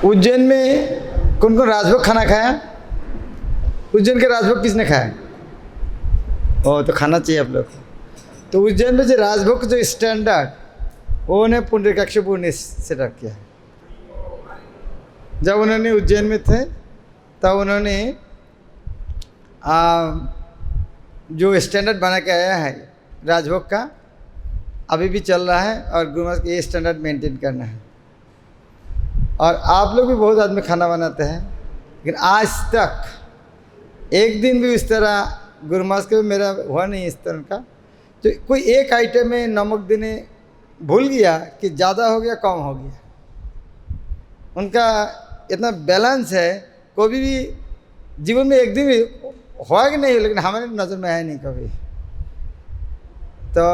उज्जैन में कौन कौन राजभोग खाना खाया? उज्जैन के राजभोग किसने खाया? ओ तो खाना चाहिए आप लोग को। तो उज्जैन में जो राजभोग जो स्टैंडर्ड वो उन्हें पुंडरीकाक्षपुर ने सेटअप किया है। जब उन्होंने उज्जैन में थे तब उन्होंने जो स्टैंडर्ड बना के आया है राजभोग का, अभी भी चल रहा है और गुरु महाराज ये स्टैंडर्ड मेंटेन करना है। और आप लोग भी बहुत आदमी खाना बनाते हैं, लेकिन आज तक एक दिन भी इस तरह गुरु महाराज का भी मेरा हुआ नहीं इस तरह का। तो कोई एक आइटम में नमक देने भूल गया कि ज़्यादा हो गया कम हो गया। उनका इतना बैलेंस है, कभी भी जीवन में एक दिन भी हुआ कि नहीं, लेकिन हमारे नज़र में आया नहीं कभी। तो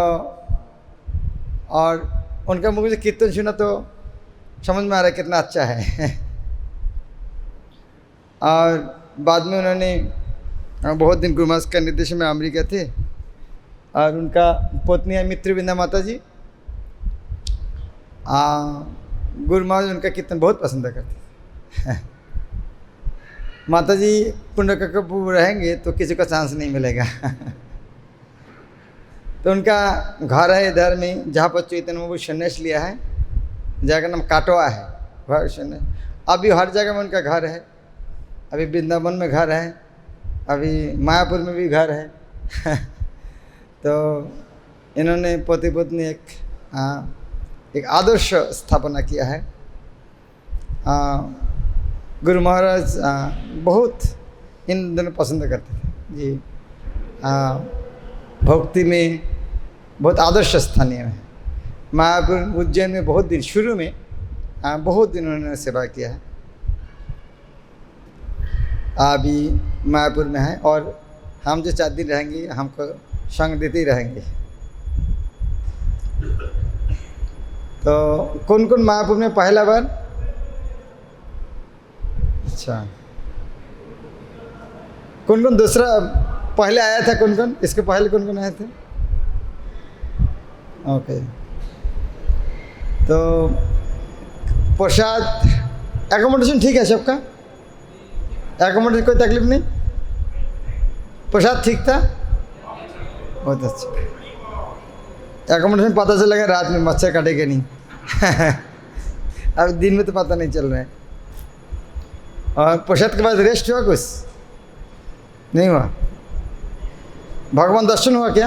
और उनका मुझे से कीर्तन सुना तो समझ में आ रहा है कितना अच्छा है। और बाद में उन्होंने बहुत दिन गुरु महाराज का निर्देशन में अमेरिका थे और उनका पत्नी है मित्रविंदा माता जी। गुरु महाराज उनका कीर्तन बहुत पसंद करते। माता जी पुंडरीकाक्षपुर रहेंगे तो किसी को चांस नहीं मिलेगा। तो उनका घर है इधर में जहाँ पर चैतन्य महाप्रभु संन्यास लिया है, जगह का नाम काटवा है। घर संन्यास अभी हर जगह में उनका घर है। अभी वृंदावन में घर है, अभी मायापुर में भी घर है। तो इन्होंने पति पत्नी एक आदर्श स्थापना किया है। गुरु महाराज बहुत इन दोनों पसंद करते थे जी। भक्ति में बहुत आदर्श स्थानीय है। मायापुर उज्जैन में बहुत दिन शुरू में बहुत दिन उन्होंने सेवा किया है। अभी मायापुर में है और हम जो 4 दिन रहेंगे हमको संग देते ही रहेंगे। तो कौन कौन मायापुर में पहला बार? अच्छा, कौन कौन दूसरा पहले आया था? कौन कौन इसके पहले कौन कौन आए थे? ओके, तो प्रसाद एकोमोडेशन ठीक है सबका? एकोमोडेशन कोई तकलीफ नहीं? प्रसाद ठीक था? बहुत अच्छा। एकोमोडेशन पता चलेगा रात में, मच्छर काटेगा नहीं। अब दिन में तो पता नहीं चल रहा है। और प्रसाद के बाद रेस्ट हुआ? कुछ नहीं हुआ? भगवान दर्शन हुआ क्या?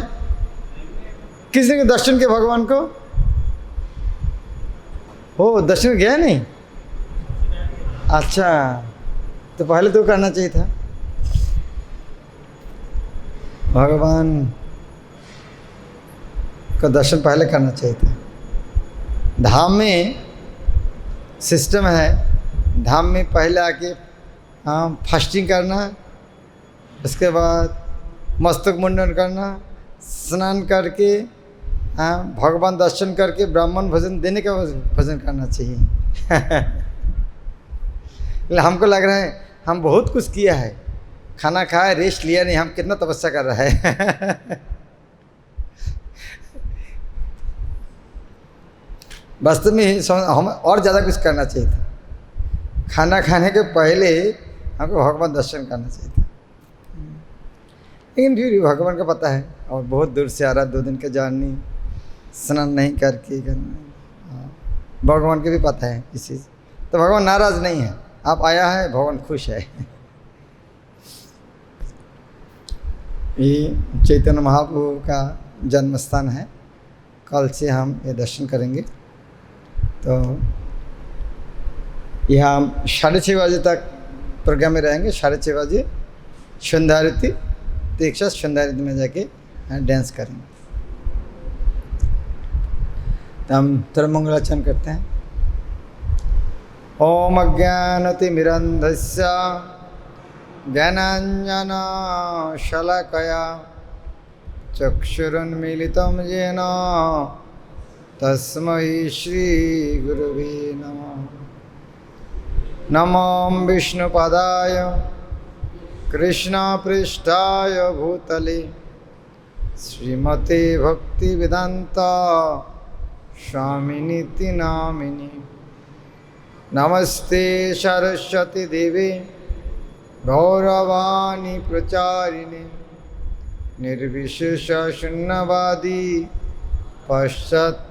किसने दर्शन किया भगवान को? हो दर्शन गया नहीं? अच्छा, तो पहले तो करना चाहिए था। भगवान का दर्शन पहले करना चाहिए था। धाम में सिस्टम है, धाम में पहले आके फास्टिंग करना, उसके बाद मस्तक मुंडन करना, स्नान करके भगवान दर्शन करके ब्राह्मण भोजन देने का भोजन करना चाहिए। हमको लग रहा है हम बहुत कुछ किया है, खाना खाया रेस्ट लिया नहीं, हम कितना तपस्या कर रहा है। वास्तव में हम और ज़्यादा कुछ करना चाहिए था। खाना खाने के पहले हमको भगवान दर्शन करना चाहिए था। लेकिन फिर भगवान का पता है, और बहुत दूर से आ रहा, 2 दिन का जर्नी, स्नान नहीं करके करना, भगवान के भी पता है इस चीज़। तो भगवान नाराज़ नहीं है, आप आया है, भगवान खुश है। ये चैतन्य महाप्रभु का जन्म स्थान है। कल से हम ये दर्शन करेंगे। तो यहाँ 6:30 बजे तक प्रोग्राम में रहेंगे। 6:30 बजे संध्या आरती, तो एक साथ संध्या आरती में जाके डांस करेंगे। तो हम थोड़ा मंगलाचरण करते हैं। ओम अज्ञानतिमिरन्धस्य ज्ञानाञ्जना शलाकया चक्षुरुन्मीलितं येन तस्मै श्रीगुरुवे नमः। नमो विष्णुपदाय कृष्णपृष्ठाय भूतले श्रीमते भक्तिवेदान्त स्वामिनीति नामिने। नमस्ते सरस्वती देवे गौरवाणी प्रचारिणे निर्विशेष शून्यवादी पश्चात्देशतारिणे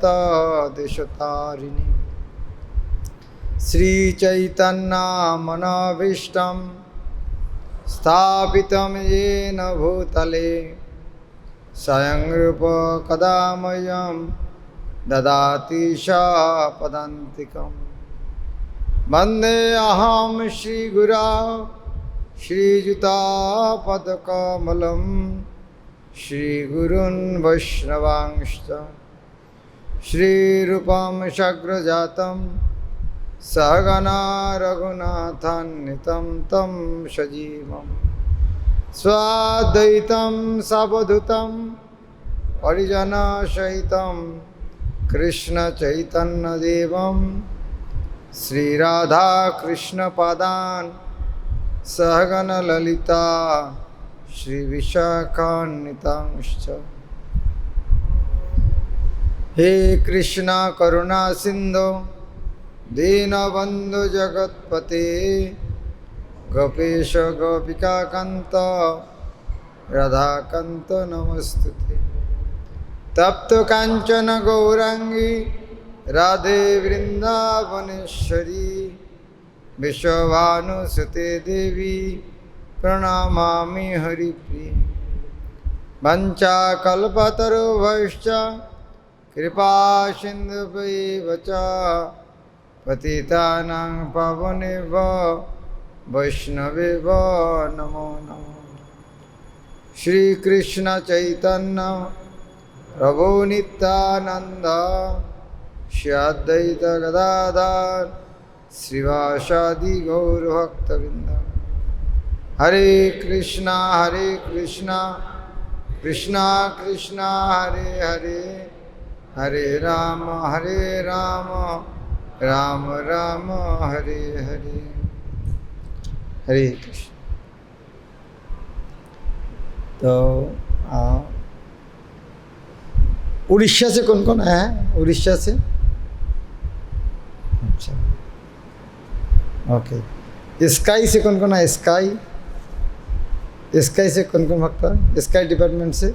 श्री चैतन्य मनोभीष्टं स्थापितं येन भूतले स्वयं रूप कदा मह्यं ददाति पदान्तिकं वन्दे अहं श्रीगुरा श्रीयुतापदकमलं श्रीगुरून् वैष्णवांश्च श्रीरूपं सग्रजातं सहगना रघुनाथान्वितं तं सजीवं स्वाद्वैतं सावधूतं परिजनसहितं कृष्णचैतन्यदेवं श्रीराधाकृष्णपादान् सहगन ललिता श्रीविशाखान्वितांश्च हे कृष्णा करुणा सिंधु दीनबंधु जगत्पते गोपेश गोपिकाकांत राधाकांत नमस्तुते तप्त कांचन गौरांगी राधे वृंदावनेश्वरी विश्वभानुसुते देवी प्रणमामि हरिप्रिये वंचाकल्पतरुभ्यश्च कृपा सिन्धुभ्येव च पतितानां पावनेभ्यो वैष्णवेभ्यो नमो नमः। श्रीकृष्ण चैतन्य प्रभु नित्यानंद श्री अद्वैत गदाधर श्रीवासादि गौरभक्तवृंद। हरे कृष्णा कृष्णा कृष्णा हरे हरे हरे राम राम राम हरे हरे। हरे कृष्ण। तो उड़ीसा से कौन कौन आया है? उड़ीसा से? अच्छा, ओके। स्काई से कौन कौन आया? स्काई से कौन कौन भक्त है? स्काई डिपार्टमेंट से?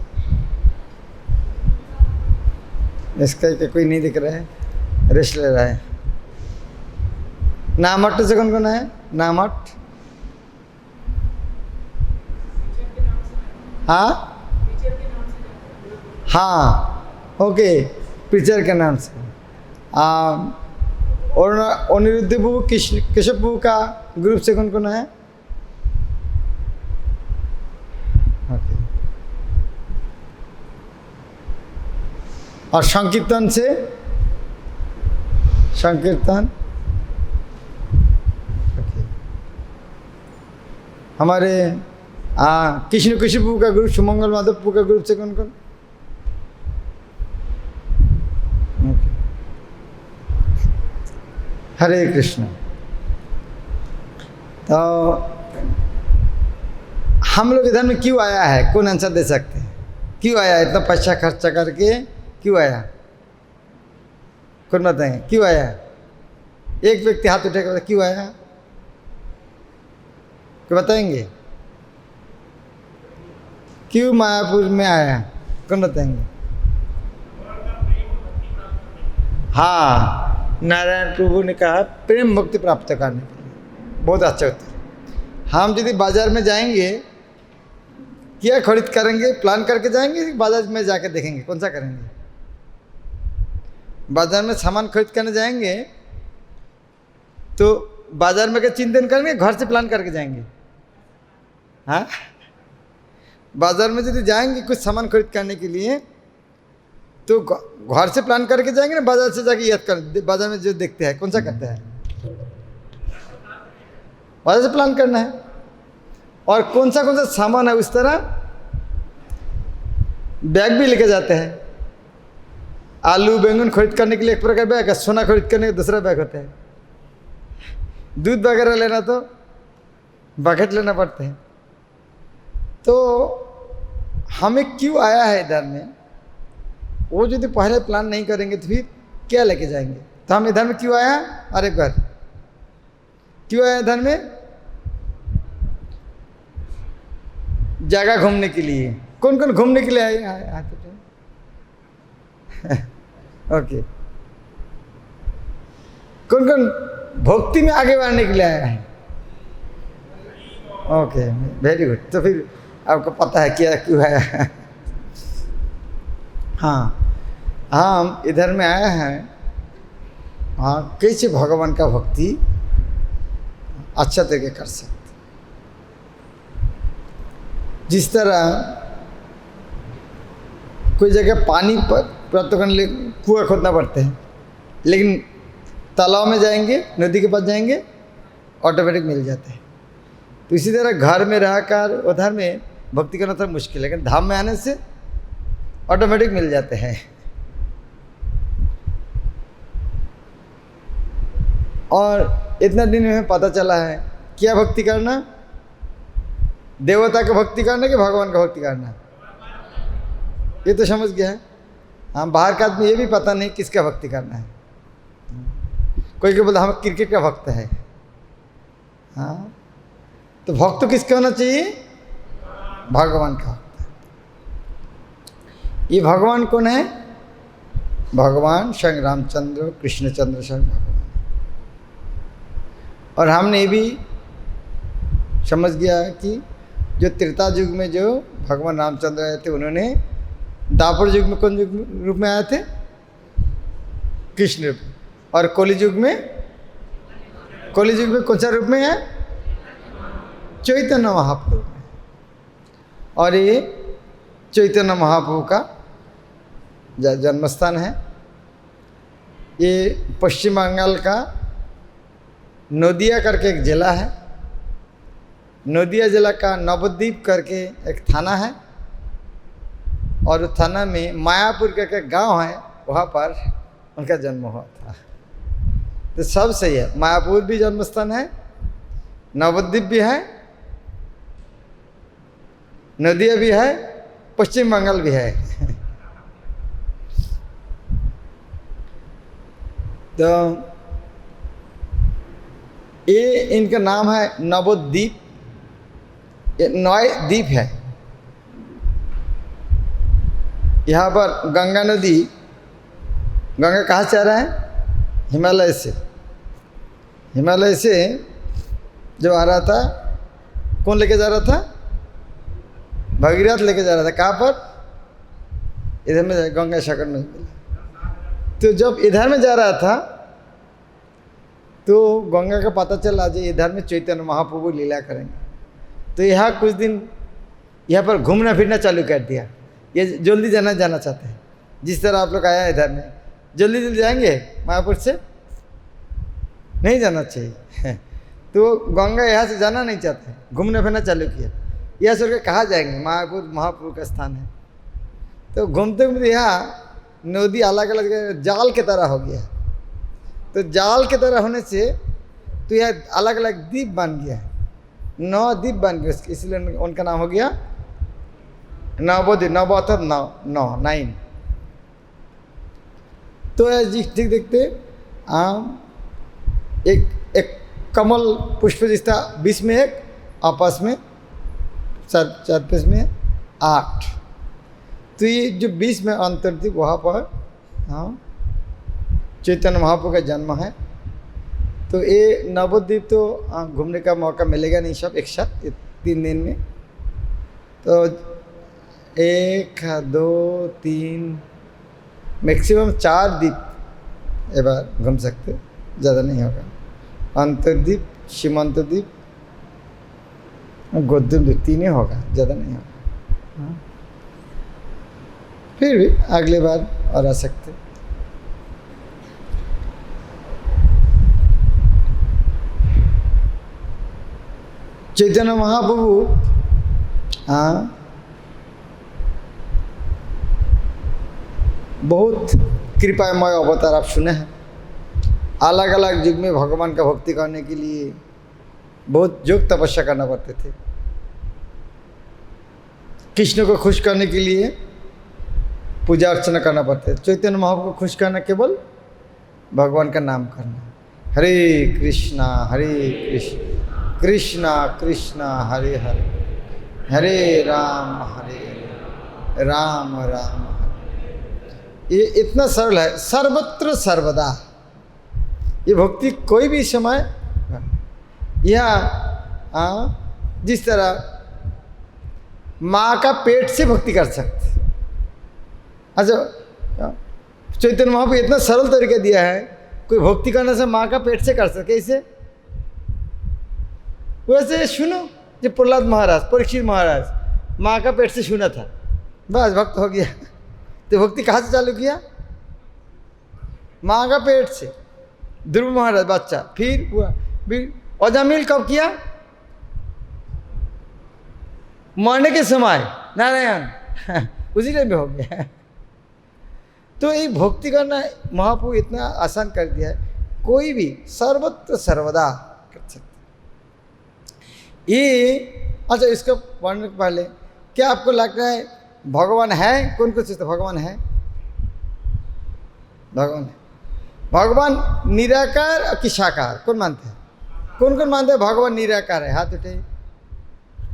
स्काई का कोई नहीं दिख रहा है, रेस्ट ले रहा है। नामट से कौन कौन आया? नामट? हाँ हाँ, ओके, पिक्चर के नाम से। और अनिरुद्ध बाबू केशव बाबू का ग्रुप से कौन कौन है? ओके। और संकीर्तन से? संकीर्तन ओके। हमारे कृष्ण बाबू का ग्रुप, सुमंगल माधव बाबू का ग्रुप से कौन कौन? हरे कृष्ण। तो हम लोग इधर में क्यों आया है? कौन आंसर दे सकते हैं? क्यों आया? इतना पैसा खर्चा करके क्यों आया? कौन बताएंगे क्यों आया? एक व्यक्ति हाथ उठेगा, क्यों आया? क्या बताएंगे? क्यों मायापुर में आया? कौन बताएंगे? हाँ, नारायण प्रभु ने कहा प्रेम भक्ति प्राप्त करने के लिए। बहुत अच्छा उत्तर। हम यदि बाजार में जाएंगे, क्या खरीद करेंगे? प्लान करके जाएंगे, बाजार में जाकर देखेंगे कौन सा करेंगे? बाजार में सामान खरीद करने जाएंगे तो बाजार में क्या चिंतन करेंगे? घर से प्लान करके जाएंगे। हाँ, बाजार में यदि जाएंगे कुछ सामान खरीद करने के लिए तो घर से प्लान करके जाएंगे ना, बाजार से जाके याद कर, बाजार में जो देखते हैं कौन सा करते हैं? बाजार से प्लान करना है। और कौन सा सामान है उस तरह बैग भी लेके जाते हैं। आलू बैंगन खरीद करने के लिए एक प्रकार बैग है, सोना खरीद करने के दूसरा बैग होता है। दूध वगैरह लेना तो बकेट लेना पड़ते हैं। तो हमें क्यों आया है इधर में, वो यदि पहले प्लान नहीं करेंगे तो फिर क्या लेके जाएंगे? तो हम इधर में क्यों आया? अरे घर क्यों आया धर्म में? जगह घूमने के लिए। कौन कौन घूमने के लिए आए? ओके। कौन कौन भक्ति में आगे बढ़ने के लिए आया है? Okay, very good. तो फिर आपको पता है क्या क्यों आया है। हाँ, हम इधर में आए हैं, हाँ, कैसे भगवान का भक्ति अच्छा तरीके कर सकते। जिस तरह कोई जगह पानी प्राप्त करने लिए कुआं खोदना पड़ता है, लेकिन तालाब में जाएंगे, नदी के पास जाएंगे, ऑटोमेटिक मिल जाते हैं। तो इसी तरह घर में रहकर उधर में भक्ति करना थोड़ा मुश्किल है, लेकिन धाम में आने से ऑटोमेटिक मिल जाते हैं। और इतना दिन में पता चला है क्या भक्ति करना, देवता का भक्ति करना कि भगवान का भक्ति करना, ये तो समझ गया है। हम बाहर का आदमी ये भी पता नहीं किसका भक्ति करना है। कोई कोई बोलता हम क्रिकेट का भक्त है। हाँ, तो भक्त तो किसका होना चाहिए? भगवान का भक्त। ये भगवान कौन है? भगवान स्वयं रामचंद्र कृष्णचंद्र स्वयं भगवान। और हमने भी समझ गया कि जो त्रेता युग में जो भगवान रामचंद्र आए थे, उन्होंने द्वापर युग में कौन रूप में आए थे? कृष्ण रूप। और कलि युग में कौन सा रूप में है? चैतन्य महाप्रभु में। और ये चैतन्य महाप्रभु का जन्म स्थान है। ये पश्चिम बंगाल का नदिया करके एक जिला है। नदिया जिला का नवद्वीप करके एक थाना है, और उस थाना में मायापुर करके गांव है, वहाँ पर उनका जन्म हुआ था। तो सब सही है, मायापुर भी जन्म स्थान है, नवद्वीप भी है, नदिया भी है, पश्चिम बंगाल भी है। तो ये इनका नाम है नवद्वीप। ये 9 द्वीप है। यहाँ पर गंगा नदी, गंगा कहाँ से आ रहा है? हिमालय से। हिमालय से जो आ रहा था, कौन लेके जा रहा था? भगीरथ लेके जा रहा था। कहाँ पर? इधर में गंगा सागर में। तो जब इधर में जा रहा था तो गंगा का पता चला जो इधर में चैतन्य महाप्रभु लीला करेंगे। तो यहाँ कुछ दिन यहाँ पर घूमना फिरना चालू कर दिया। ये जल्दी जाना चाहते हैं। जिस तरह आप लोग आया इधर में, जल्दी जल्दी जाएंगे मायापुर से? नहीं जाना चाहिए। तो गंगा यहाँ से जाना नहीं चाहते, घूमना फिरना चालू किया। यह सोच के कहाँ जाएंगे? मायापुर महाप्रभु का स्थान है। तो घूमते घूमते यहाँ नदी अलग अलग जाल की तरह हो गया। तो जाल की तरह होने से तो यह अलग अलग द्वीप बन गया है। 9 द्वीप बन गए, इसलिए उनका नाम हो गया नवद्वीप। नव अर्थात 9। तो ठीक देखते एक कमल पुष्प जिसका बीच में एक, आपस में 4 पेज में 8। तो ये जो बीच में अंतर थी, वहाँ पर हाँ चैतन्य महाप्रभु का जन्म है। तो ये नवद्वीप तो घूमने का मौका मिलेगा नहीं सब एक साथ 3 दिन में। तो 1 2 3 मैक्सिमम 4 द्वीप एक बार घूम सकते, ज़्यादा नहीं होगा। अंतर्द्वीप, सीमांतद्वीप, गोद्वीप द्वीप 3 ही होगा, ज़्यादा नहीं होगा। फिर भी अगले बार और आ सकते। चैतन्य महाप्रभु बहुत कृपामय अवतार आप सुने हैं। अलग अलग युग में भगवान का भक्ति करने के लिए बहुत योग तपस्या करना पड़ते थे। कृष्ण को खुश करने के लिए पूजा अर्चना करना पड़ता है। चैतन्य महाप्रभु को खुश करना केवल भगवान का नाम करना। हरे कृष्णा कृष्णा कृष्णा हरे हरे, हरे राम राम राम हरे। ये इतना सरल है, सर्वत्र सर्वदा। ये भक्ति कोई भी समय या जिस तरह माँ का पेट से भक्ति कर सकते। अच्छा, चैतन्य महाप्रभु इतना सरल तरीका दिया है, कोई भक्ति करने से माँ का पेट से कर सके। इसे वैसे सुनो, जो प्रहलाद महाराज, परीक्षित महाराज माँ का पेट से सुना था, बस भक्त हो गया। तो भक्ति कहाँ से चालू किया? माँ का पेट से। ध्रुव महाराज बच्चा, फिर हुआ, फिर अजामिल कब किया? मरने के समय, नारायण उसी टाइम में हो गया। तो ये भक्ति करना महाप्रभु इतना आसान कर दिया है, कोई भी सर्वत्र सर्वदा कर सकते। ये अच्छा, इसका पढ़ने के पहले क्या आपको लगता है भगवान है? कौन कौन सोचते भगवान है? भगवान है। भगवान निराकार कि साकार, कौन मानते हैं? कौन कौन मानते हैं भगवान निराकार है? हाथ उठाइए।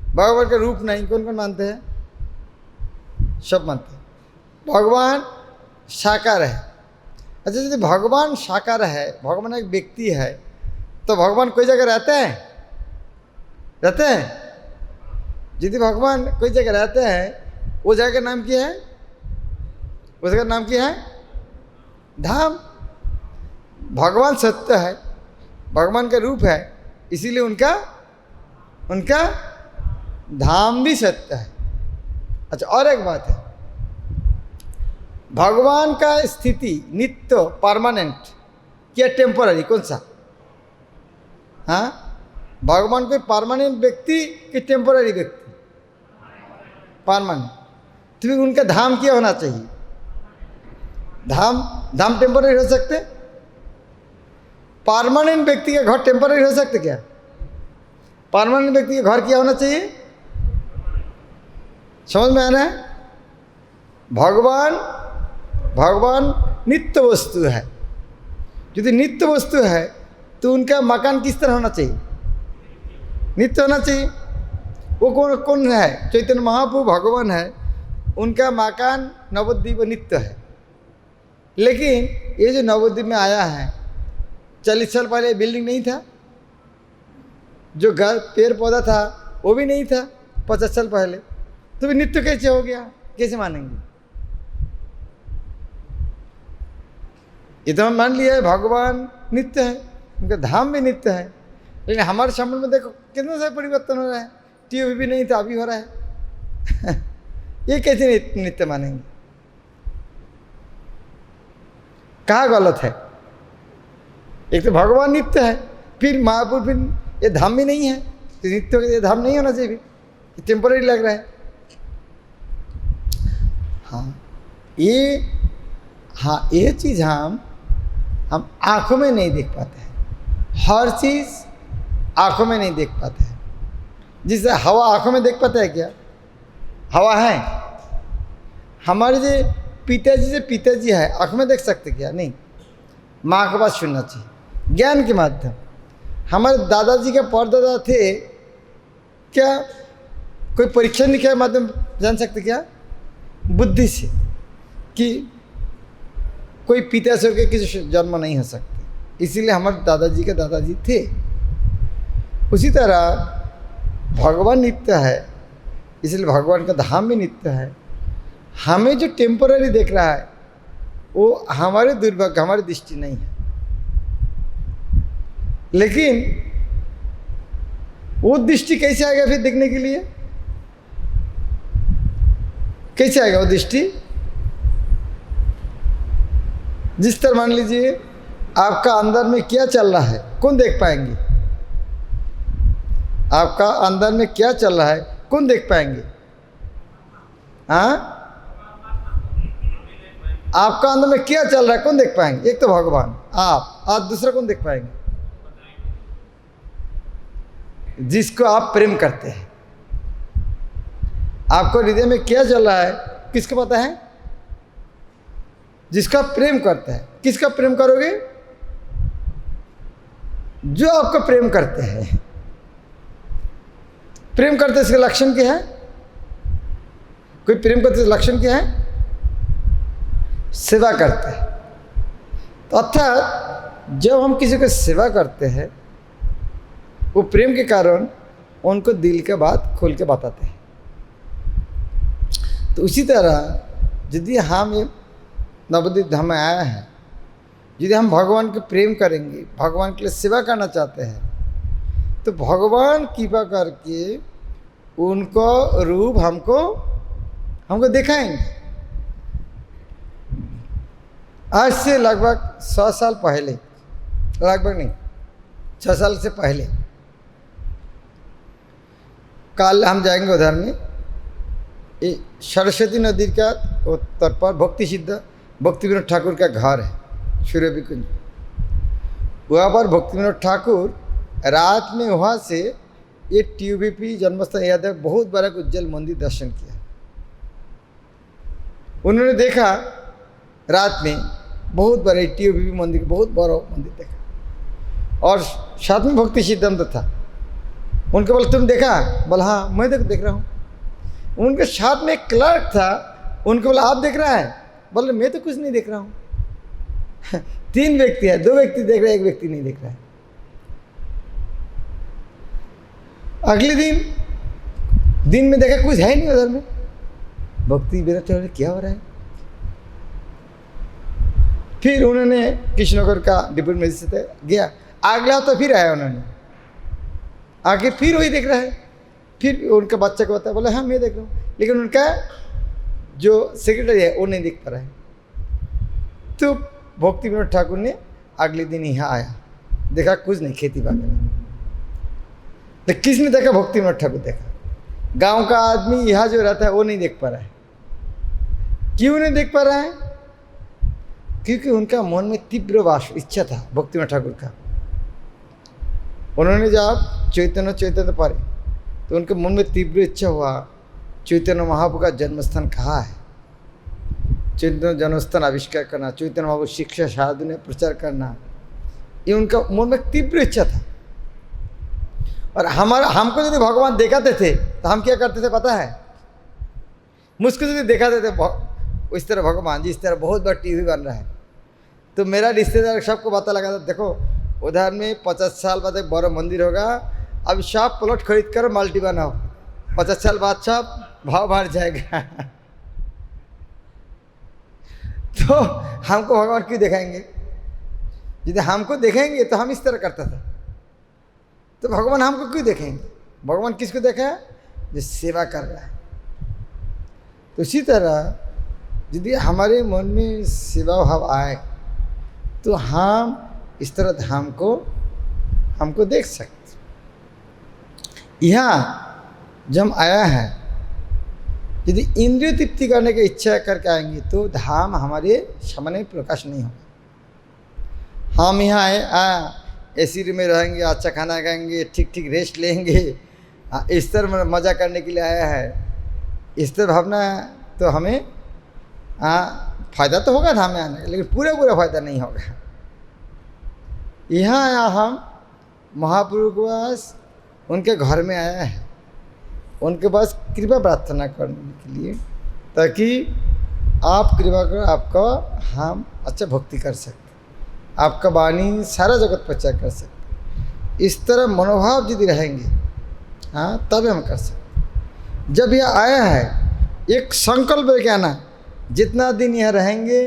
भगवान का रूप नहीं, कौन कौन मानते हैं? सब मानते हैं। भगवान साकार है। अच्छा, यदि भगवान साकार है, भगवान एक व्यक्ति है, तो भगवान कोई जगह रहते हैं? रहते हैं। यदि भगवान कोई जगह रहते हैं, वो जगह का नाम क्या है? उस जगह का नाम क्या है? धाम। भगवान सत्य है, भगवान का रूप है, इसीलिए उनका धाम भी सत्य है। अच्छा, और एक बात है, भगवान का स्थिति नित्य परमानेंट क्या टेम्पररी? कौन सा? हाँ, भगवान कोई परमानेंट व्यक्ति कि टेम्पररी व्यक्ति? परमानेंट। तो फिर उनका धाम क्या होना चाहिए? धाम टेम्पररी हो सकते? परमानेंट व्यक्ति का घर टेम्पररी हो सकते क्या? परमानेंट व्यक्ति का घर क्या होना चाहिए? समझ में आ रहा है? भगवान नित्य वस्तु है। यदि नित्य वस्तु है तो उनका मकान किस तरह होना चाहिए? नित्य होना चाहिए। वो कौन है? चैतन्य महाप्रभु भगवान है, उनका मकान नवद्वीप नित्य है। लेकिन ये जो नवद्वीप में आया है, 40 साल पहले बिल्डिंग नहीं था, जो घर पेड़ पौधा था वो भी नहीं था 50 साल पहले, तो भी नित्य कैसे हो गया? कैसे मानेंगे? ये तो हम मान लिया है भगवान नित्य है, उनका धाम भी नित्य है, लेकिन हमारे सामने में देखो कितना सा परिवर्तन हो रहा है। टीवी भी नहीं था, अभी हो रहा है। ये कैसे नित्य मानेंगे? कहाँ गलत है? एक तो भगवान नित्य है, फिर महापुरुष, फिर ये धाम भी नहीं है, तो नित्य ये धाम नहीं होना चाहिए, ये टेम्पररी लग रहा है। हाँ, ये चीज़ हम आँखों में नहीं देख पाते हैं। हर चीज़ आँखों में नहीं देख पाते हैं। जिससे हवा आँखों में देख पाते हैं क्या? हवा है। हमारे जो पिताजी है, आँखों में देख सकते क्या? नहीं। माँ के पास सुनना चाहिए, ज्ञान के माध्यम। हमारे दादाजी के परदादा थे क्या? कोई परीक्षा निकाय के माध्यम जान सकते क्या? बुद्धि से, कि कोई पिता से होकर किसी जन्म नहीं हो सकते, इसीलिए हमारे दादाजी के दादाजी थे। उसी तरह भगवान नित्य है, इसलिए भगवान का धाम भी नित्य है। हमें जो टेम्पररी देख रहा है वो हमारे दुर्भाग्य, हमारी दृष्टि नहीं है। लेकिन वो दृष्टि कैसे आएगा फिर देखने के लिए? कैसे आएगा वो दृष्टि? जिस तरह मान लीजिए आपका अंदर में क्या चल रहा है, कौन देख पाएंगे? आपका अंदर में क्या चल रहा है, कौन देख पाएंगे? हाँ, आपका अंदर में क्या चल रहा है, कौन देख पाएंगे? एक तो भगवान, आप दूसरा कौन देख पाएंगे? जिसको आप प्रेम करते हैं। आपको हृदय में क्या चल रहा है किसको पता है? जिसका प्रेम करता है। किसका प्रेम करोगे? जो आपको प्रेम करते हैं, प्रेम करते इसका लक्षण क्या है? कोई प्रेम करते इसका लक्षण क्या है? सेवा करते हैं। तो अर्थात जब हम किसी को सेवा करते हैं, वो प्रेम के कारण उनको दिल के बात खोल के बताते हैं। तो उसी तरह यदि हम ये नवद्वीप धाम में आया है, यदि हम भगवान को प्रेम करेंगे, भगवान के लिए सेवा करना चाहते हैं, तो भगवान कृपा करके उनको रूप हमको दिखाएंगे। आज से लगभग 100 साल पहले, लगभग नहीं 6 साल से पहले, कल हम जाएंगे उधर में, ये सरस्वती नदी का उत्तर पर भक्ति सिद्ध भक्ति विनोद ठाकुर का घर है, सूर्य कुंज। वहाँ पर भक्ति विनोद ठाकुर रात में वहाँ से ये TUVP जन्मस्थान याद है, बहुत बड़ा उज्जवल मंदिर दर्शन किया। उन्होंने देखा रात में बहुत बड़े TUVP मंदिर, बहुत बड़ा मंदिर देखा, और साथ में भक्ति सिद्धांत था। उनके बोला तुम देखा? बोला हाँ मैं देख रहा हूँ। उनके साथ में एक क्लर्क था, उनको बोला आप देख रहा है? बोले मैं तो कुछ नहीं देख रहा हूँ। 3 व्यक्ति है, 2 व्यक्ति देख रहे हैं, 1 व्यक्ति नहीं देख रहा है। अगले दिन में देखा कुछ है नहीं उधर में। भक्ति विनोद क्या हो रहा है? फिर उन्होंने कृष्णनगर का डिप्टी मजिस्ट्रेट गया, अगला तो फिर आया, उन्होंने आगे फिर वही देख रहा है। फिर उनका बच्चा को बताया, बोला हाँ मैं देख रहा हूँ, लेकिन उनका जो सेक्रेटरी है वो नहीं देख पा रहा है। तो भक्ति विनोद ठाकुर ने अगले दिन यहाँ आया, देखा कुछ नहीं, खेती बाड़ी। तो किसने देखा? भक्ति विनोद ठाकुर देखा। गांव का आदमी यहाँ जो रहता है वो नहीं देख पा रहा है। क्यों नहीं देख पा रहा है? क्योंकि उनका मन में तीव्र वास इच्छा था भक्ति विनोद ठाकुर का। उन्होंने जब चैतन्य पढ़े तो उनके मन में तीव्र इच्छा हुआ, चैतन्य महाप्रभु का जन्मस्थान कहाँ है, चैतन्य जन्मस्थान आविष्कार करना, चैतन्य महाप्रभु शिक्षा साधु ने प्रचार करना, ये उनका मन में तीव्र इच्छा था। और हमको यदि भगवान दिखाते थे तो हम क्या करते थे पता है? मुझको यदि दिखाते थे इस तरह भगवान जी, इस तरह बहुत बड़ा TV बन रहा है, तो मेरा रिश्तेदार सबको पता लगा था, देखो उधर में 50 साल बाद एक बड़ा मंदिर होगा, अब सब प्लॉट खरीद कर मल्टी बनाओ, 50 साल बाद सब भाव बढ़ जाएगा। तो हमको भगवान क्यों दिखाएंगे? यदि हमको देखेंगे तो हम इस तरह करता था, तो भगवान हमको क्यों देखेंगे? भगवान किसको देखा है? जो सेवा कर रहा है। तो इसी तरह यदि हमारे मन में सेवा भाव आए तो हम इस तरह धाम को हमको देख सकते। यहाँ जब आया है, यदि इंद्रिय तृप्ति करने की इच्छा करके आएंगे तो धाम हमारे सामने प्रकाश नहीं होगा। हम यहाँ आए AC में रहेंगे, अच्छा खाना खाएंगे, ठीक रेस्ट लेंगे, इस तरह मज़ा करने के लिए आया है, इस तरह भावना, तो हमें फ़ायदा तो होगा धाम में आने का, लेकिन पूरा फ़ायदा नहीं होगा। यहाँ आया हम महाप्रभु के पास, उनके घर में आया है, उनके पास कृपा प्रार्थना करने के लिए, ताकि आप कृपा करो, आपका हम अच्छा भक्ति कर सकते, आपका वाणी सारा जगत प्रचार कर सकते। इस तरह मनोभाव यदि रहेंगे तब हम कर सकते। जब यह आया है एक संकल्प लेके आना, जितना दिन यहाँ रहेंगे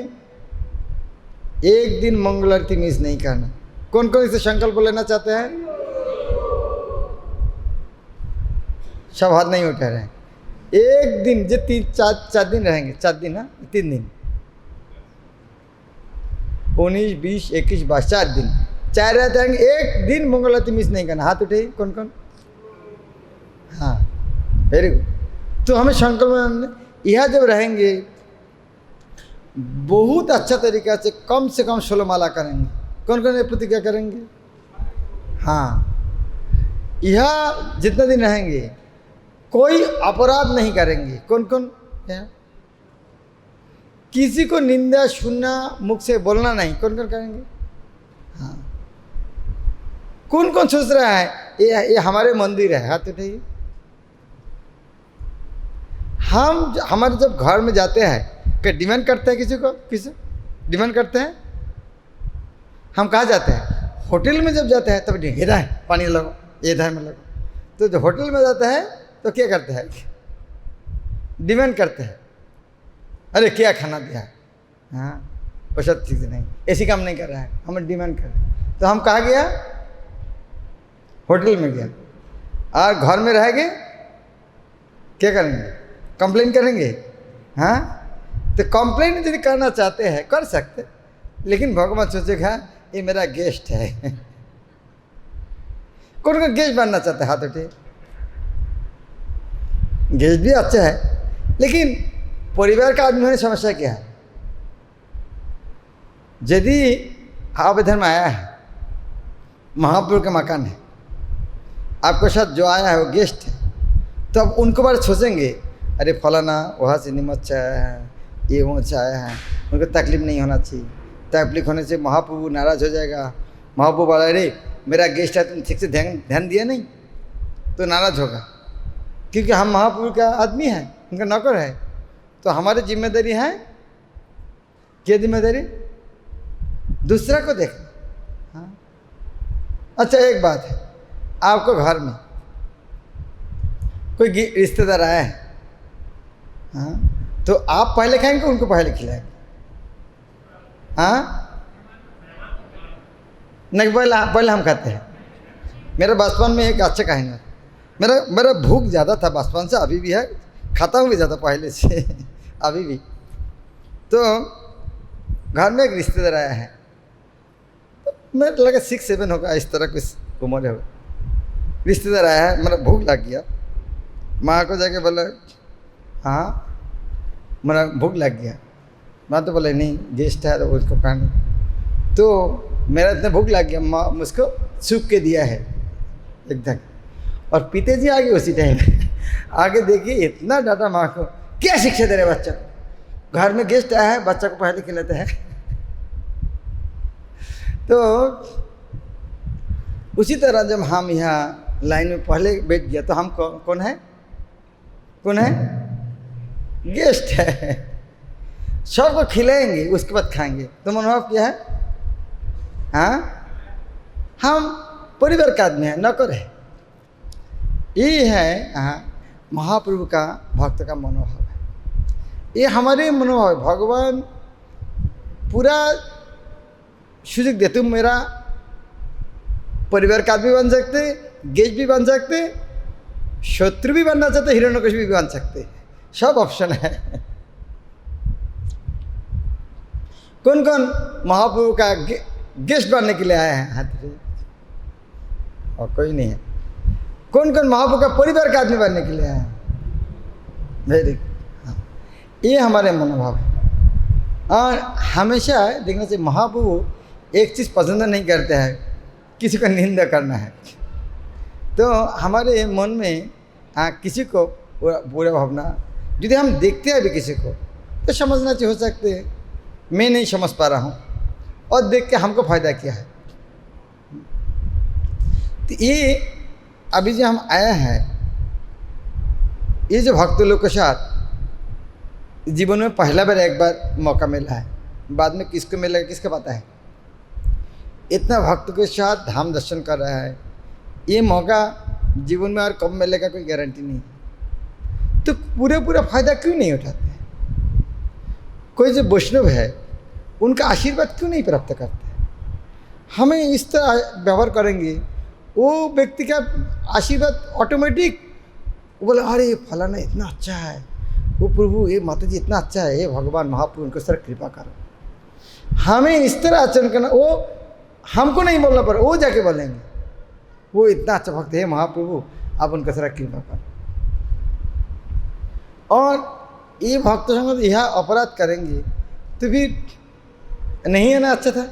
एक दिन मंगल आरती मिस नहीं करना। कौन कौन इसे संकल्प लेना चाहते हैं? सब हाथ नहीं उठा रहे हैं। एक दिन जो 4 दिन रहेंगे, 4 दिन, 3 दिन, 19, 20, 21, 22, 4 दिन, 4 रात रहेंगे, एक दिन मंगल आरती मिस नहीं करना। हाथ उठाइए कौन कौन? हाँ, वेरी गुड। तो हमें संकल्प, यह जब रहेंगे बहुत अच्छा तरीका से कम 16 माला करेंगे। कौन कौन ये प्रतिज्ञा करेंगे? हाँ, यह जितना दिन रहेंगे कोई अपराध नहीं करेंगे। कौन कौन? किसी को निंदा सुनना, मुख से बोलना नहीं। कौन कौन करेंगे? हाँ, कौन कौन सोच रहा है ये हमारे मंदिर है? हाथ उठाइए। हम हमारे जब घर में जाते हैं क्या डिमांड करते हैं किसी डिमांड करते हैं? हम कहाँ जाते हैं? होटल में जब जाते हैं तब इधर है पानी लगो, इधर में लगो। तो जब होटल में जाता है तो क्या करते हैं? डिमांड करते हैं, अरे क्या खाना दिया है, हाँ पसंद चीज़ नहीं, ऐसी काम नहीं कर रहा है, हम डिमांड कर रहे हैं। तो हम कहाँ गया? होटल में गया। और घर में रह गए क्या करेंगे? कंप्लेन करेंगे। हाँ, तो कंप्लेन यदि करना चाहते हैं कर सकते, लेकिन भगवान सोचेगा ये मेरा गेस्ट है। कौन कौन गेस्ट बनना चाहते हैं? हाथ उठे। गेस्ट भी अच्छा है, लेकिन परिवार का आदमी होने समस्या क्या है? यदि आप इधर में आया है, महाप्रभु का मकान है, आपके साथ जो आया है वो गेस्ट है, तो अब उनको बारे सोचेंगे अरे फलाना वहाँ से निमच से आया है, ये वहाँ से आया है, उनको तकलीफ नहीं होना चाहिए। तकलीफ होने से महाप्रभु नाराज़ हो जाएगा। महाप्रभु बोला अरे मेरा गेस्ट है, तुम ठीक से ध्यान दिया नहीं, तो नाराज़ होगा, क्योंकि हम महाप्रभु का आदमी हैं, उनका नौकर है। तो हमारी जिम्मेदारी है, क्या जिम्मेदारी? दूसरा को देखना। हाँ, अच्छा एक बात है, आपको घर में कोई रिश्तेदार आया है, हाँ, तो आप पहले खाएंगे उनको पहले खिलाएंगे? हाँ, नहीं पहले हम खाते हैं। मेरे बचपन में एक अच्छा कहेंगे, मेरा भूख ज़्यादा था बचपन से, अभी भी है, खाता हूँ भी ज़्यादा पहले से अभी भी। तो घर में एक रिश्तेदार आया है, तो मेरे लगा 6-7 होगा, इस तरह कुछ उम्र है। रिश्तेदार आया है, मेरा भूख लग गया, माँ को जाके बोला हाँ मेरा भूख लग गया। माँ तो बोले नहीं गेस्ट है तो उसको खाने। तो मेरा इतना भूख लग गया, माँ मुझको सूख के दिया है एकदम, और पिताजी आगे उसी टाइम आगे देखिए इतना डांटा माँ को, क्या शिक्षा दे रहे बच्चा को, घर में गेस्ट आया है बच्चा को पहले खिलाते हैं। तो उसी तरह जब हम यहाँ लाइन में पहले बैठ गया तो हम कौन है? गेस्ट है। सबको खिलाएंगे उसके बाद खाएंगे, तो मनोभाव क्या है? हाँ, हम परिवार का आदमी है, नौकर है। ये है हाँ महाप्रभु का भक्त का मनोभाव है, ये हमारे मनोभाव। भगवान पूरा सुযোগ दे, तुम मेरा परिवार का आदमी बन सकते, गेस्ट भी बन सकते, शत्रु भी बनना चाहते, हिरण्यकशिपु भी बन सकते, सब ऑप्शन है। कौन कौन महाप्रभु का गेस्ट बनने के लिए आए हैं? हाथ उठाइए। और कोई नहीं है। कौन कौन महाप्रभु का परिवार का आदमी बनने के लिए आए हैं? वेरी हाँ, ये हमारे मनोभाव है। और हमेशा देखना चाहिए महाप्रभु एक चीज़ पसंद नहीं करते हैं, किसी का निंदा करना है। तो हमारे मन में किसी को बुरा भावना यदि हम देखते हैं अभी किसी को, तो समझना चाहिए, हो सकते हैं मैं नहीं समझ पा रहा हूँ और देख के हमको फ़ायदा क्या है। तो ये अभी जो हम आया है, ये जो भक्त लोग के साथ जीवन में पहला बार एक बार मौका मिला है, बाद में किसको मिलेगा किसको पता है। इतना भक्त के साथ धाम दर्शन कर रहा है, ये मौका जीवन में और कब मिलेगा कोई गारंटी नहीं। तो पूरा फ़ायदा क्यों नहीं उठाते? कोई जो वैष्णव है उनका आशीर्वाद क्यों नहीं प्राप्त करते? हमें इस तरह व्यवहार करेंगे, वो व्यक्ति का आशीर्वाद ऑटोमेटिक, वो बोला अरे फलाना इतना अच्छा है, वो प्रभु ये माता जी इतना अच्छा है, ये भगवान महाप्रभु उनको सर कृपा करो। हमें इस तरह आचरण करना, वो हमको नहीं बोलना पड़ा, वो जाके बोलेंगे वो इतना अच्छा भक्त है महाप्रभु, आप उनका सर कृपा करो। और ये भक्त संग यह अपराध करेंगे तो फिर नहीं आना अच्छा था।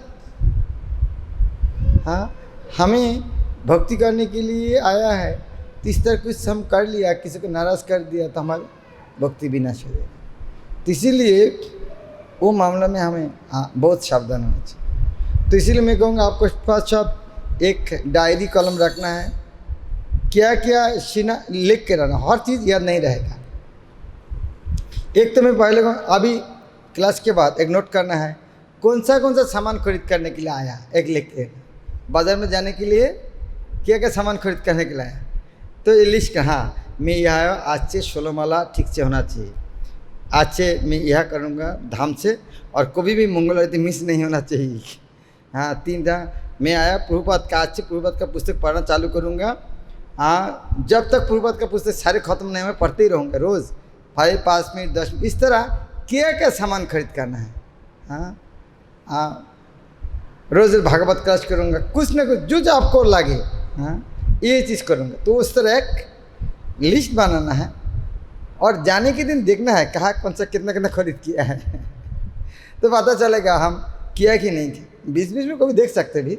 हाँ, हमें भक्ति करने के लिए आया है, तो इस तरह कुछ हम कर लिया, किसी को नाराज़ कर दिया तो हमारी भक्ति भी नाश हो जाएगी। तो इसीलिए वो मामला में हमें बहुत सावधान होना चाहिए। तो इसीलिए मैं कहूँगा आपको पास सब एक डायरी कलम रखना है, क्या क्या सीना लिख के रहना, हर चीज़ याद नहीं रहेगा। एक तो मैं पहले अभी क्लास के बाद एक नोट करना है, कौन सा सामान खरीद करने के लिए आया, एक लिख के, बाज़ार में जाने के लिए क्या क्या सामान खरीद करने के लिए आया, तो ये लिस्ट, हाँ मैं यह आया, आज से 16 माला ठीक से होना चाहिए, आज से मैं यह करूँगा धाम से, और कभी भी मंगल मिस नहीं होना चाहिए। हाँ 3 दिन मैं आया प्रभुपाद का, आज से प्रभुपाद का पुस्तक पढ़ना चालू करूँगा। हाँ जब तक प्रभुपाद का पुस्तक सारे खत्म नहीं, मैं पढ़ते ही रहूँगा रोज़ 5 मिनट 10 मिनट, इस तरह क्या क्या सामान खरीद करना है। हाँ हाँ रोज़ भागवत क्लास करूँगा, कुछ ना कुछ जो आपको लगे, हाँ ये चीज़ करूँगा। तो उस तरह एक लिस्ट बनाना है, और जाने के दिन देखना है कहाँ कौन सा कितना कितना खरीद किया है तो पता चलेगा हम किया कि नहीं किया। बीच बीच में कभी देख सकते भी,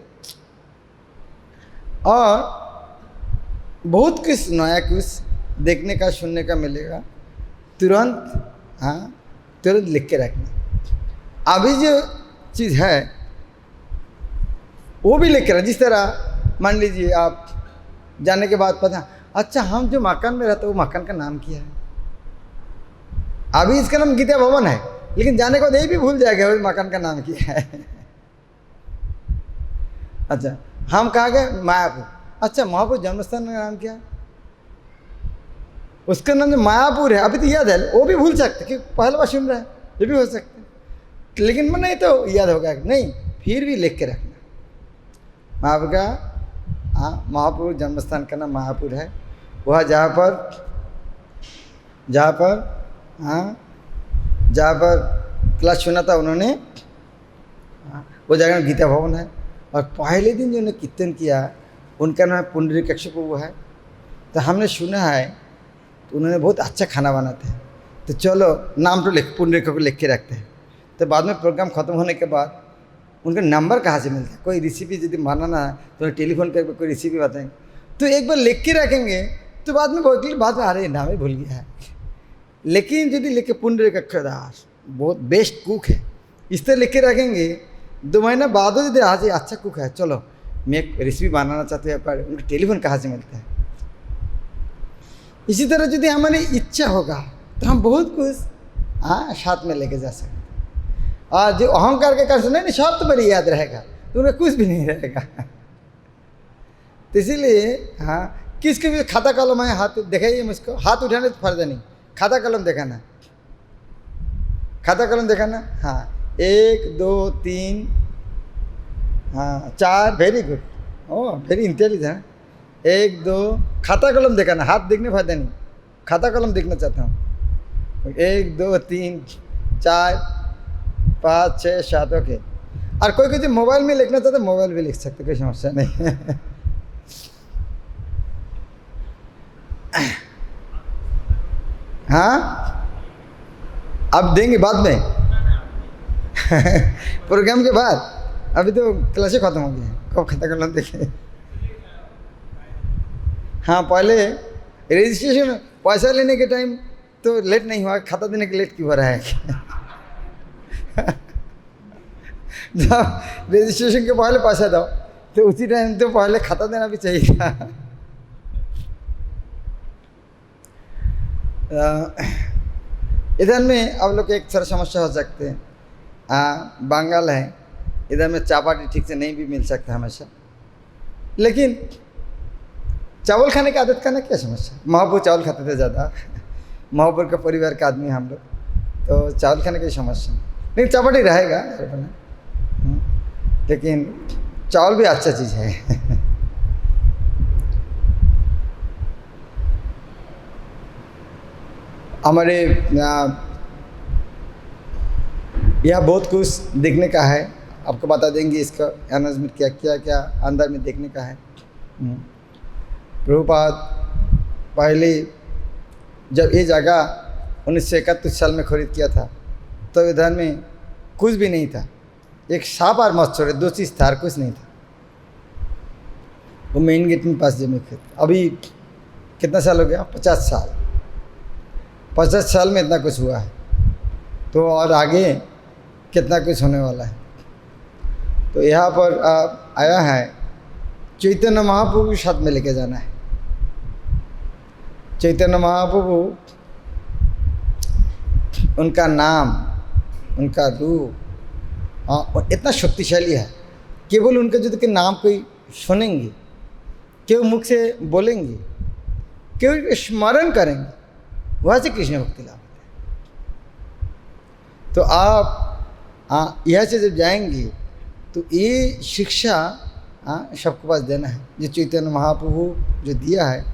और बहुत कुछ नया कुछ देखने का सुनने का मिलेगा तुरंत। हाँ तुरंत लिख के रखना। अभी जो चीज़ है वो भी लिख के रखना। जिस तरह मान लीजिए आप जाने के बाद पता, अच्छा हम जो मकान में रहते वो मकान का नाम क्या है, अभी इसका नाम गीता भवन है, लेकिन जाने के बाद यही भी भूल जाएगा वो मकान का नाम क्या है अच्छा हम कहाँ गए, मायापुर, अच्छा मायापुर जन्मस्थान का नाम क्या है, उसका नाम जो मायापुर है अभी तो याद है, वो भी भूल सकते कि पहले बार सुन रहा है, ये भी हो सकते, लेकिन मैं नहीं तो याद होगा नहीं, फिर भी लिख के रखना। मायापुर का, हाँ महापुर जन्मस्थान का नाम मायापुर है, वह जहाँ पर क्लास सुना था उन्होंने, वो जगह गीता भवन है। और पहले दिन जो उन्होंने कीर्तन किया उनका नाम पुंडरीकाक्ष प्रभु है, तो हमने सुना है तो उन्होंने बहुत अच्छा खाना बनाते हैं, तो चलो नाम तो पुंडरीक को लिख के रखते हैं। तो बाद में प्रोग्राम ख़त्म होने के बाद उनका नंबर कहाँ से मिलता है, कोई रेसिपी यदि बनाना है तो उन्हें टेलीफोन करके कोई रेसिपी बताएंगे, तो एक बार लिख के रखेंगे तो बाद में अरे नाम ही भूल गया है। लेकिन यदि लिख के पुंडरीकाक्ष दास बहुत बेस्ट कुक है, इस तरह लिख के रखेंगे, 2 महीना बाद यदि आज अच्छा कुक है, चलो मैं एक रेसिपी बनाना चाहते हैं, पर उनका टेलीफोन कहाँ से मिलता है। इसी तरह यदि हमारी इच्छा होगा तो हम बहुत कुछ साथ में लेके जा सकते हैं। और जो अहंकार के कारण नहीं सब तो मेरी याद रहेगा, तो उन्हें कुछ भी नहीं रहेगा तो इसीलिए हाँ किसके भी खाता कलम है, हाथ दिखाइए मुझको, हाथ उठाने तो फर्ज नहीं, खाता कलम दिखाना, खाता कलम दिखाना। हाँ 1 2 3 हाँ 4, वेरी गुड, ओ वेरी इंटेलिजेंट। 1 2 खाता कलम दिखाना, हाथ देखने फायदा नहीं, खाता कलम देखना चाहता हूँ। 1 2 3 4 5 6 7, ओके। और कोई कोई मोबाइल में लिखना चाहता है मोबाइल भी लिख सकते, कोई समस्या नहीं हाँ अब देंगे बाद में प्रोग्राम के बाद, अभी तो क्लासें खत्म हो गई, कब खाता कलम देखें। हाँ पहले रजिस्ट्रेशन पैसा लेने के टाइम तो लेट नहीं हुआ, खाता देने के लेट क्यों हो रहा है जब रजिस्ट्रेशन के पहले पैसा दो तो उसी टाइम तो पहले खाता देना भी चाहिए था इधर में अब लोग एक सारा समस्या हो सकते हैं, बंगाल है, इधर में चापाटी ठीक से नहीं भी मिल सकता हमेशा, लेकिन चावल खाने की आदत का ना क्या समस्या, महापुर चावल खाते थे ज़्यादा महापुर का परिवार का आदमी हम लोग, तो चावल खाने की समस्या नहीं, लेकिन चापाटी रहेगा लेकिन चावल भी अच्छा चीज़ है हमारे यह बहुत कुछ देखने का है, आपको बता देंगे इसका अनाउंसमेंट क्या क्या क्या अंदर में देखने का है। प्रभुपाद पहले जब ये जगह 1971 साल में खरीद किया था तो इधर में कुछ भी नहीं था, एक सांप और मत छोड़े 2 चीज़ था, कुछ नहीं था। वो मेन गेट में पास जमीन खेत, अभी कितना साल हो गया, 50 साल, 50 साल में इतना कुछ हुआ है, तो और आगे कितना कुछ होने वाला है। तो यहाँ पर आया है चैतन्य महाप्रभु के साथ में लेके जाना है। चैतन्य महाप्रभु, उनका नाम, उनका रूप और इतना शक्तिशाली है, केवल उनका जो कि नाम कोई सुनेंगे, केवल मुख से बोलेंगे, केवल स्मरण करेंगे, वहाँ से कृष्ण भक्ति लाभ होता है। तो आप यहाँ से जब जाएंगे तो ये शिक्षा सबके पास देना है। जो चैतन्य महाप्रभु जो दिया है,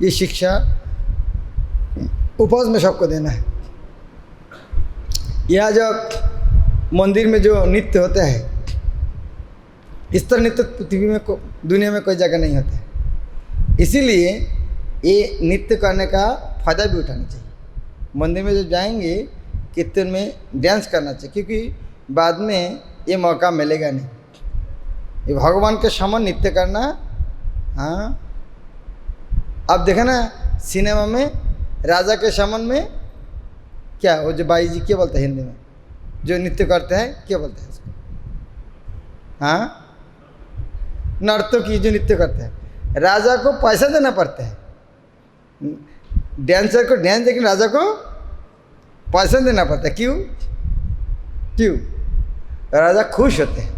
ये शिक्षा उपवास में सबको देना है। यहाँ जब मंदिर में जो नृत्य होता है, इस तरह नृत्य पृथ्वी में दुनिया में कोई जगह नहीं होता है। इसीलिए ये नृत्य करने का फ़ायदा भी उठाना चाहिए। मंदिर में जब जाएंगे, कीर्तन में डांस करना चाहिए, क्योंकि बाद में ये मौका मिलेगा नहीं। ये भगवान के समान नृत्य करना। हाँ, अब देखा ना सिनेमा में राजा के समान में क्या, वो जो बाई जी क्या बोलते हैं हिंदी में, जो नृत्य करते हैं क्या बोलते हैं इसको? हाँ, नर्तकी जो नृत्य करते हैं, राजा को पैसा देना पड़ता है। डांसर को डांस, लेकिन राजा को पैसा देना पड़ता है। क्यों? क्यों? राजा खुश होते हैं,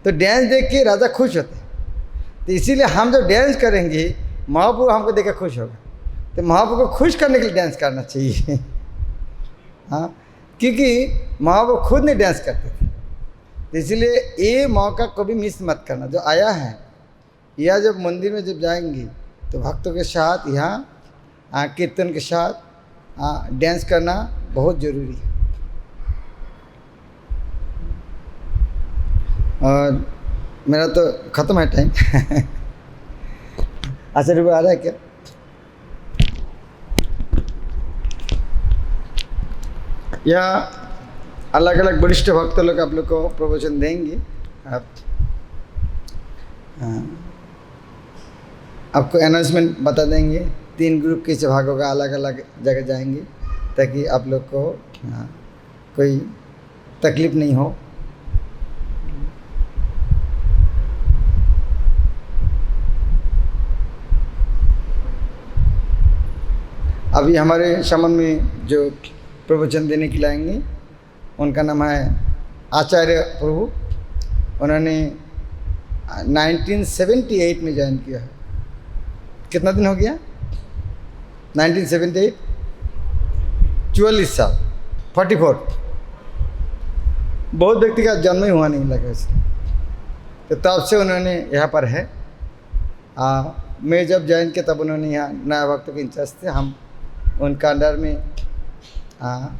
तो डांस देख के राजा खुश होते हैं। तो इसीलिए हम जब डांस करेंगे, महाप्रभु हमको देख के खुश होगा। तो महाप्रभु को खुश करने के लिए डांस करना चाहिए। हाँ, क्योंकि महाप्रभु खुद नहीं डांस करते थे। तो इसलिए ये मौका कभी मिस मत करना जो आया है। या जब मंदिर में जब जाएंगे तो भक्तों के साथ यहाँ कीर्तन के साथ डांस करना बहुत ज़रूरी है। और मेरा तो ख़त्म है टाइम। अच्छा, रुपये आ रहा है क्या? या अलग अलग वरिष्ठ भक्त लोग आप लोग को प्रवचन देंगे। आपको अनाउंसमेंट बता देंगे। 3 ग्रुप कैसे भाग होगा, अलग अलग जगह जाएंगे, ताकि आप लोग को कोई तकलीफ नहीं हो। अभी हमारे संबंध में जो प्रवचन देने के लिए आएंगे, उनका नाम है आचार्य प्रभु। उन्होंने 1978 में ज्वाइन किया है। कितना दिन हो गया? 1978, 44 साल, 44। बहुत व्यक्ति का जन्म ही हुआ नहीं लगा इसलिए। तो तब से उन्होंने यहाँ पर है। मैं जब ज्वाइन किया तब उन्होंने यहाँ नया भक्तों के इंचार्ज थे। हम उनका अंडर में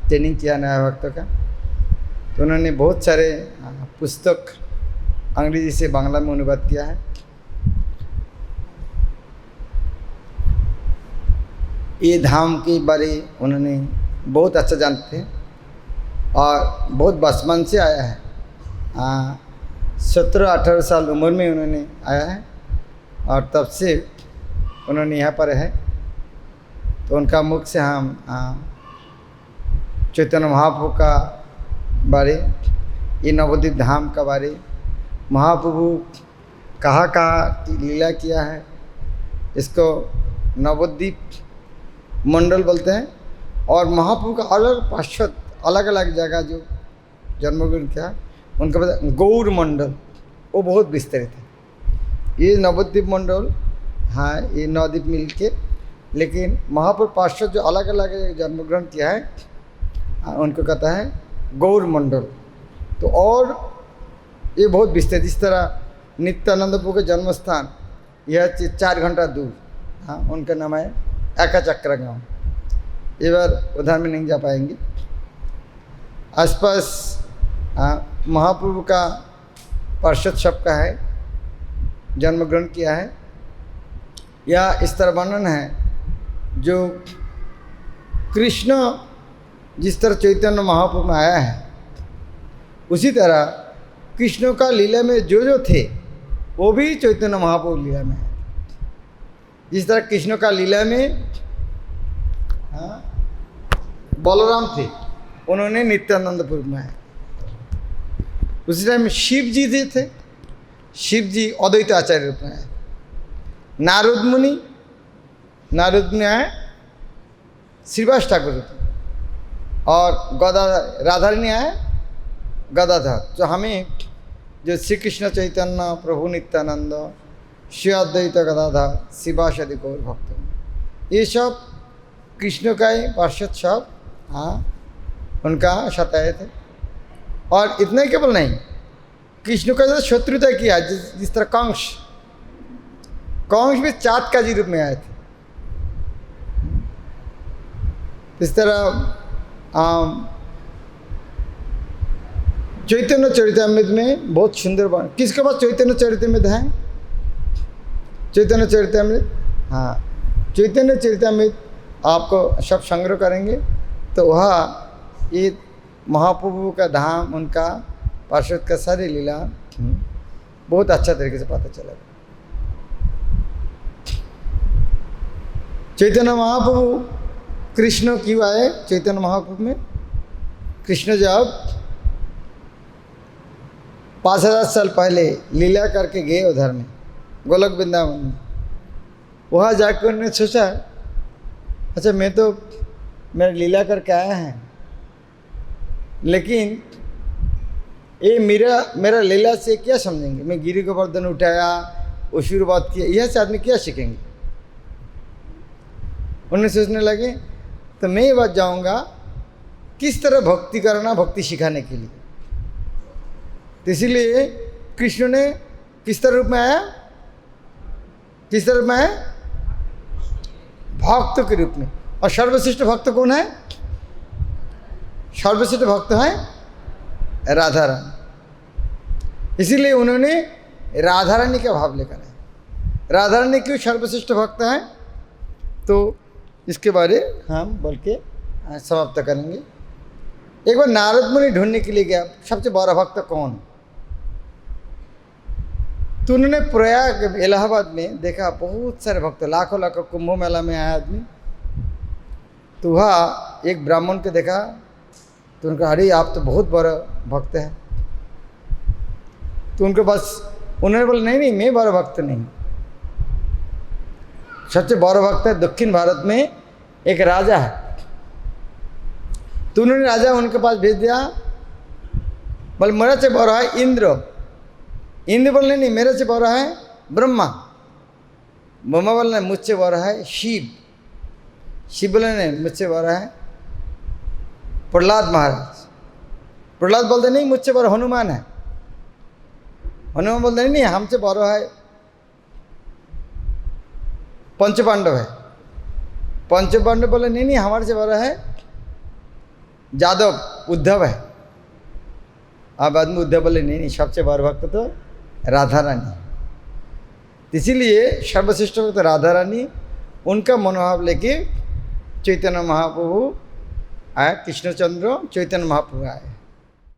ट्रेनिंग किया नया भक्तों का। तो उन्होंने बहुत सारे पुस्तक अंग्रेजी से बांग्ला में अनुवाद किया है। ये धाम के बारे उन्होंने बहुत अच्छा जानते हैं और बहुत बचपन से आया है। 17-18 साल उम्र में उन्होंने आया है और तब से उन्होंने यहाँ पर है। तो उनका मुख से हम चैतन्य महाप्रभु का बारे, ये नवद्वीप धाम का बारे, महाप्रभु कहाँ कहाँ की लीला किया है, इसको नवद्वीप मंडल बोलते हैं। और महाप्रभु का अलग पार्षद अलग अलग जगह जो जन्मग्रहण किया है, उनका पता गौर मंडल, वो बहुत विस्तृत है। ये नवद्वीप मंडल, हाँ, ये नवद्वीप मिल के, लेकिन महाप्रभु पार्षद जो अलग अलग जन्मग्रहण किया है, उनको कहता है गौर मंडल। तो और ये बहुत विस्तृत। इस तरह नित्यानंद प्रभु का जन्म स्थान यह 4 घंटा दूर, हाँ, उनका नाम है एकाचक्र गाँव। ये बार उधर में नहीं जा पाएंगे। आसपास महाप्रभु का पार्षद सबका है, जन्म ग्रहण किया है। या इस तरह वर्णन है, जो कृष्ण जिस तरह चैतन्य महाप्रभु में आया है, उसी तरह कृष्ण का लीला में जो थे वो भी चैतन्य महाप्रभु लीला में है। जिस तरह कृष्ण का लीला में बलराम थे, उन्होंने नित्यानंदपुर में आए। उसी टाइम शिव जी थे। शिव जी अद्वैत आचार्य रूप में आए। नारद मुनि आए श्रीवास ठाकुर और गदाधर राधारानी आए गदाधर, जो हमें जो श्री कृष्ण चैतन्य प्रभु नित्यानंद श्री अद्वैत गदाधर श्रीवास आदि गौर भक्त, ये सब कृष्ण का ही पार्षद सब हाँ उनका साथ आए थे। और इतना ही केवल नहीं, कृष्ण का जो शत्रुता किया, जिस तरह कंस भी चाँद का जी रूप में आए थे, इस तरह चैतन्य चरितामृत में बहुत सुंदर बन। किसके पास चैतन्य चरितामृत है? चैतन्य चरितामृत, हाँ चैतन्य चरितामृत आपको सब संग्रह करेंगे तो वह ये महाप्रभु का धाम, उनका पार्षद का सारी लीला बहुत अच्छा तरीके से पता चलेगा। चैतन्य महाप्रभु कृष्ण क्यों आए? चैतन्य महाप्रभु में कृष्ण जब 5000 साल पहले लीला करके गए उधर में गोलक वृंदावन में, वहाँ जाकर उन्होंने सोचा अच्छा मैं तो मेरा लीला करके आया है, लेकिन ये मेरा लीला से क्या समझेंगे? मैं गिरी गोवर्धन उठाया, आशीर्वाद किया, यह से आदमी क्या सीखेंगे? उन्हें सोचने लगे तो मैं ये बात जाऊँगा किस तरह भक्ति करना, भक्ति सिखाने के लिए। तो इसीलिए कृष्ण ने किस तरह रूप में आया? किस तरह रूप में आया? भक्त के रूप में। और सर्वश्रेष्ठ भक्त कौन है? सर्वश्रेष्ठ भक्त है राधा रानी। इसीलिए उन्होंने राधा रानी का भाव लेकर आए। राधा रानी क्यों सर्वश्रेष्ठ भक्त हैं? तो इसके बारे हम बोल के समाप्त करेंगे। एक बार नारद मुनि ढूंढने के लिए गया सबसे बड़ा भक्त कौन, तो उन्होंने प्रयाग इलाहाबाद में देखा बहुत सारे भक्त, लाखों लाखों कुंभ मेला में आया आदमी। तो वहाँ एक ब्राह्मण को देखा तो उनका अरे आप तो बहुत बड़ा भक्त है। तो उनके पास उन्होंने बोला नहीं मैं बड़ा भक्त नहीं, सबसे बड़ा भक्त है दक्षिण भारत में एक राजा है। तो उन्होंने राजा उनके पास भेज दिया, बोले मेरा से बड़ा है इंद्र। इंद्र बोले नहीं मेरे से बड़ा है ब्रह्मा। ब्रह्मा बोले नहीं मुझसे बड़ा है शिव। शिव बोले नहीं मुझसे बड़ा है प्रहलाद महाराज। प्रहलाद बोलते नहीं मुझसे बड़ा हनुमान है। हनुमान बोलते नहीं हमसे बड़ा है पंच पांडव है। पंच पांडव बोले नहीं हमारे से बड़ा है जादव उद्धव है। अब आदमी उद्धव बोले नहीं सबसे बड़ा भक्त तो राधा रानी। इसीलिए सर्वश्रेष्ठ भक्त राधा रानी, उनका मनोभाव लेके चैतन्य महाप्रभु आए, कृष्णचंद्र चैतन्य महाप्रभु आए।